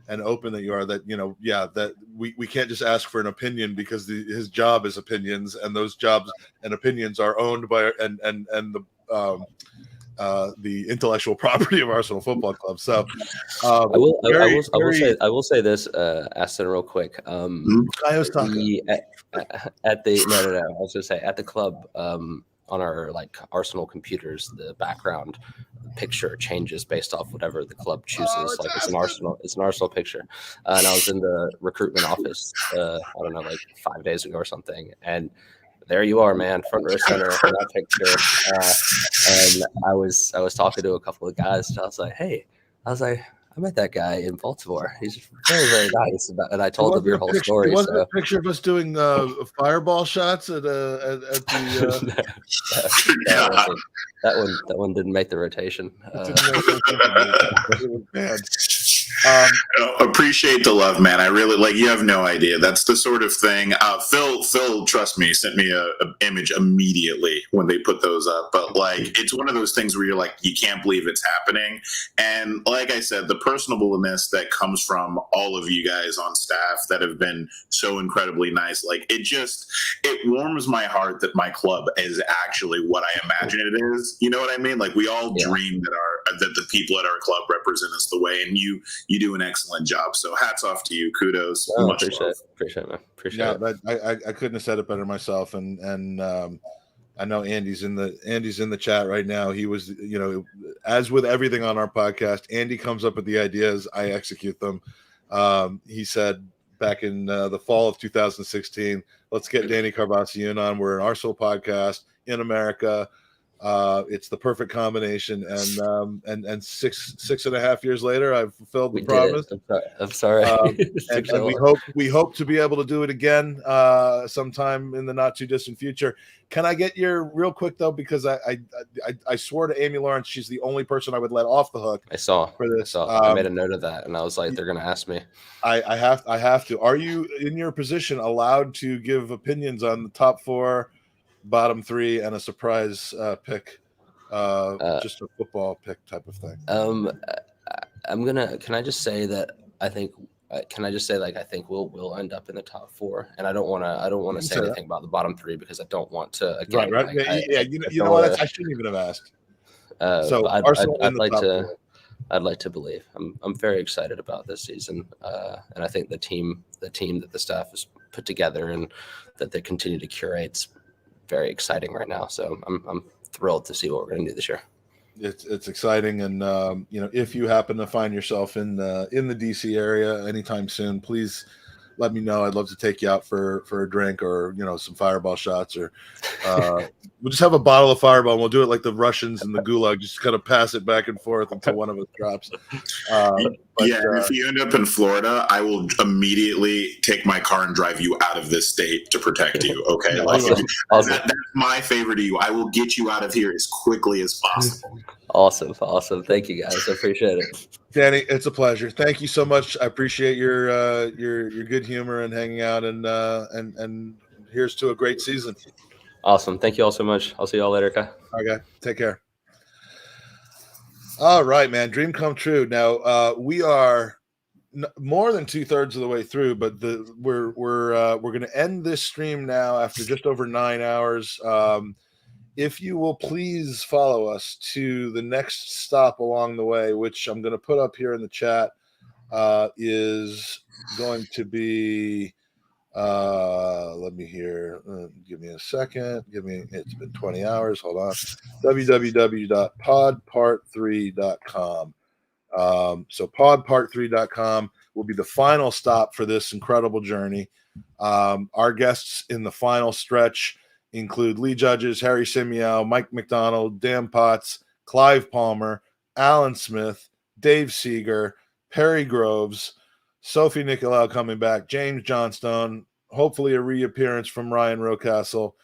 and open that you are, that that we can't just ask for an opinion because his job is opinions, and those jobs and opinions are owned by the intellectual property of Arsenal Football Club. So I will say this, Aston, real quick. I was talking at the club, on our Arsenal computers, the background picture changes based off whatever the club chooses. It's an Arsenal picture. And I was in the recruitment office, 5 days ago or something, and there you are, man, front row center in that picture. And I was talking to a couple of guys, and I was like, I met that guy in Baltimore. He's very, very nice. And I told him your whole story. It wasn't a picture of us doing fireball shots at the. That one didn't make the rotation. It was bad. Appreciate the love, man. I really you have no idea. That's the sort of thing. Phil, trust me, sent me a image immediately when they put those up. But it's one of those things where you're like, you can't believe it's happening. And like I said, the personableness that comes from all of you guys on staff that have been so incredibly nice. It warms my heart that my club is actually what I imagine it is. You know what I mean? We all dream that the people at our club represent us the way, and you do an excellent job. So hats off to you. Kudos. Much appreciate it, man. Appreciate it. I couldn't have said it better myself. And I know Andy's in the chat right now. He was, as with everything on our podcast, Andy comes up with the ideas, I execute them. He said back in the fall of 2016, let's get Danny Karbassiyoon on. We're an Arsenal podcast in America. It's the perfect combination, and 6.5 years later, I've fulfilled the promise. I'm sorry. And we hope to be able to do it again sometime in the not too distant future. Can I get your real quick though, because I swore to Amy Lawrence she's the only person I would let off the hook. I saw for this. I made a note of that, and I was like, they're going to ask me. I have to. Are you in your position allowed to give opinions on the top 4? Bottom 3 and a surprise pick, just a football pick type of thing. Can I just say that I think? Can I just say I think we'll end up in the top 4, and I don't want to say anything about the bottom 3 because I don't want to. Again, right. You know what? I shouldn't even have asked. So I'd like to believe. I'm very excited about this season, and I think the team that the staff has put together and that they continue to curate. Very exciting right now, so I'm thrilled to see what we're going to do this year. It's exciting, and if you happen to find yourself in the DC area anytime soon, please let me know. I'd love to take you out for a drink or some fireball shots, or we'll just have a bottle of Fireball and we'll do it like the Russians in the Gulag, just kind of pass it back and forth until one of us drops. If you end up in Florida, I will immediately take my car and drive you out of this state to protect you. Okay, awesome. That's my favor to you. I will get you out of here as quickly as possible. Awesome. Thank you guys. I appreciate it. Danny, it's a pleasure. Thank you so much. I appreciate your good humor and hanging out, and here's to a great season. Awesome. Thank you all so much. I'll see you all later, Kai. Okay. Take care. All right, man. Dream come true. Now we are more than 2/3 of the way through, but we're going to end this stream now after just over 9 hours. If you will please follow us to the next stop along the way, which I'm going to put up here in the chat, is going to be, let me hear, give me a second. It's been 20 hours. Hold on. www.podpart3.com. So podpart3.com will be the final stop for this incredible journey. Our guests in the final stretch include Lee Judges, Harry Simeo, Mike McDonald, Dan Potts, Clive Palmer, Alan Smith, Dave Seeger, Perry Groves, Sophie Nicolau coming back, James Johnstone, hopefully a reappearance from Ryan Rocastle,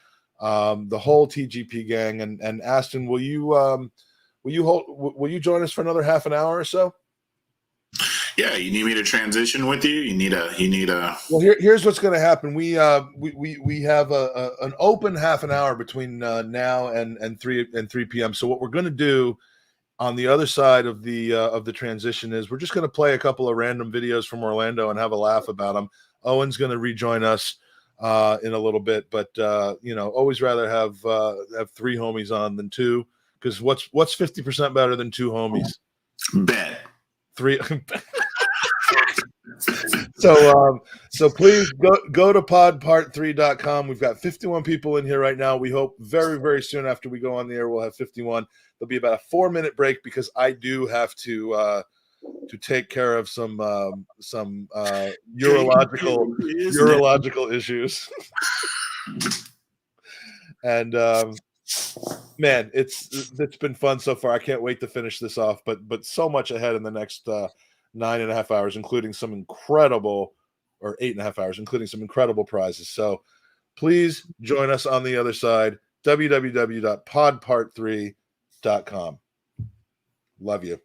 the whole TGP gang. And Aston, will you join us for another half an hour or so? Yeah, you need me to transition with you? You need a. Well, here's what's going to happen. We have an open half an hour between now and 3 p.m. So what we're going to do on the other side of the transition is we're just going to play a couple of random videos from Orlando and have a laugh about them. Owen's going to rejoin us in a little bit, but always rather have 3 homies on than 2, because what's 50% better than 2 homies? Bet. 3. So please go to podpart3.com. We've got 51 people in here right now. We hope very, very soon after we go on the air, we'll have 51. There'll be about a 4-minute break because I do have to take care of some urological issues. And man, it's been fun so far. I can't wait to finish this off, but so much ahead in the next 9.5 hours, including some incredible, or 8.5 hours, including some incredible prizes. So please join us on the other side, www.podpart3.com. Love you.